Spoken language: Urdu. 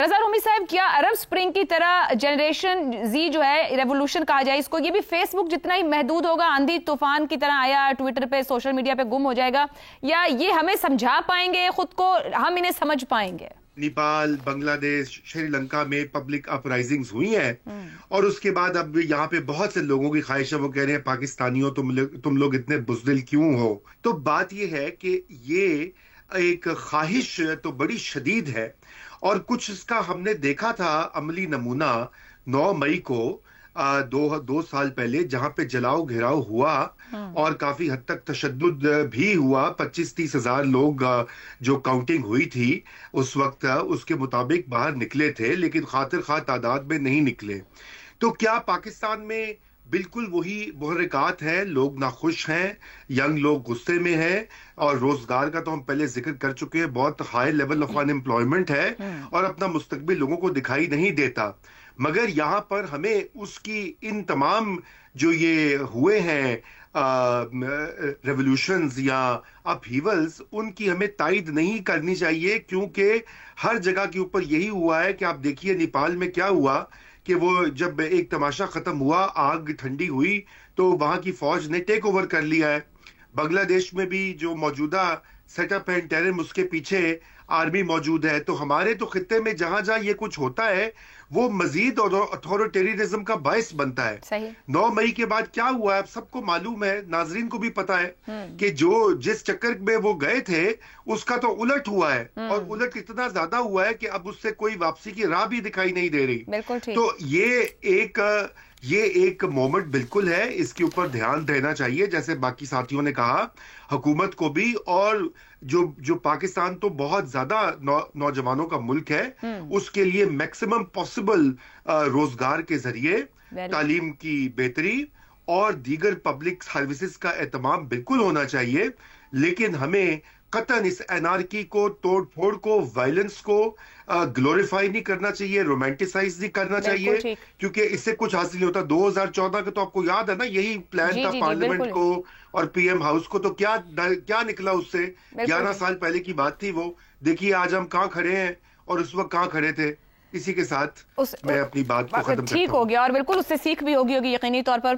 رضا رومی صاحب، کیا عرب سپرنگ کی طرح جنریشن زی جو ہے ریولوشن کہا جائے اس کو، یہ بھی فیس بک جتنا ہی محدود ہوگا، آندھی طوفان کی طرح آیا ٹویٹر پہ سوشل میڈیا پہ گم ہو جائے گا، یا یہ ہمیں سمجھا پائیں گے خود کو، ہم انہیں سمجھ پائیں گے؟ نیپال، بنگلہ دیش، شری لنکا میں پبلک اپرائزنگز ہوئی ہیں اور اس کے بعد اب یہاں پہ بہت سے لوگوں کی خواہش ہے، وہ کہہ رہے ہیں پاکستانیوں تم لوگ اتنے بزدل کیوں ہو؟ تو بات یہ ہے کہ یہ ایک خواہش تو بڑی شدید ہے، اور کچھ اس کا ہم نے دیکھا تھا عملی نمونہ 9 مئی کو دو سال پہلے، جہاں پہ جلاؤ گھیراؤ ہوا اور کافی حد تک تشدد بھی ہوا۔ 25-30 ہزار لوگ جو کاؤنٹنگ ہوئی تھی اس وقت اس کے مطابق باہر نکلے تھے، لیکن خاطر خواہ تعداد میں نہیں نکلے۔ تو کیا پاکستان میں بالکل وہی محرکات ہیں؟ لوگ ناخوش ہیں، ینگ لوگ غصے میں ہیں، اور روزگار کا تو ہم پہلے ذکر کر چکے ہیں، بہت high level of in employment ہے اور اپنا مستقبل لوگوں کو دکھائی نہیں دیتا۔ مگر یہاں پر ہمیں اس کی ان تمام جو یہ ہوئے ہیں ریولوشنز یا اپہیولز، ان کی ہمیں تائید نہیں کرنی چاہیے، کیونکہ ہر جگہ کے اوپر یہی ہوا ہے کہ آپ دیکھیے نیپال میں کیا ہوا کہ وہ جب ایک تماشا ختم ہوا، آگ ٹھنڈی ہوئی تو وہاں کی فوج نے ٹیک اوور کر لیا ہے۔ بنگلہ دیش میں بھی جو موجودہ سیٹ اپ ہے انٹرم، اس کے پیچھے آرمی موجود ہے۔ تو ہمارے تو خطے میں جہاں جہاں یہ کچھ ہوتا ہے وہ مزید اتھارٹیرزم کا باعث بنتا ہے۔ صحیح۔ 9 مئی کے بعد کیا ہوا ہے اب سب کو معلوم ہے، ناظرین کو بھی پتا ہے کہ جس چکر میں وہ گئے تھے اس کا تو الٹ ہوا ہے، اور الٹ اتنا زیادہ ہوا ہے کہ اب اس سے کوئی واپسی کی راہ بھی دکھائی نہیں دے رہی۔ بالکل ٹھیک۔ تو یہ ایک مومنٹ بالکل ہے، اس کے اوپر دھیان دینا چاہیے، جیسے باقی ساتھیوں نے کہا، حکومت کو بھی، اور جو پاکستان تو بہت زیادہ نوجوانوں کا ملک ہے، اس کے لیے میکسیمم پاسبل روزگار کے ذریعے تعلیم کی بہتری اور دیگر پبلک سروسز کا اہتمام بالکل ہونا چاہیے۔ لیکن ہمیں قطعاً اس انارکی کو، توڑ پھوڑ کو، وائلنس کو گلوریفائی نہیں کرنا چاہیے، رومانٹیسائز نہیں کرنا چاہیے، کیونکہ اس سے کچھ حاصل نہیں ہوتا۔ 2014 کا تو آپ کو یاد ہے نا، یہی پلان تھا پارلیمنٹ کو اور پی ایم ہاؤس کو، تو کیا نکلا اس سے؟ 11 سال پہلے کی بات تھی وہ۔ دیکھیے آج ہم کہاں کھڑے ہیں اور اس وقت کہاں کھڑے تھے۔ اسی کے ساتھ میں اپنی بات کو ختم کرتا ہوں۔ ٹھیک ہو گیا، اور بالکل اس سے سیکھ بھی ہوگی یقینی طور پر۔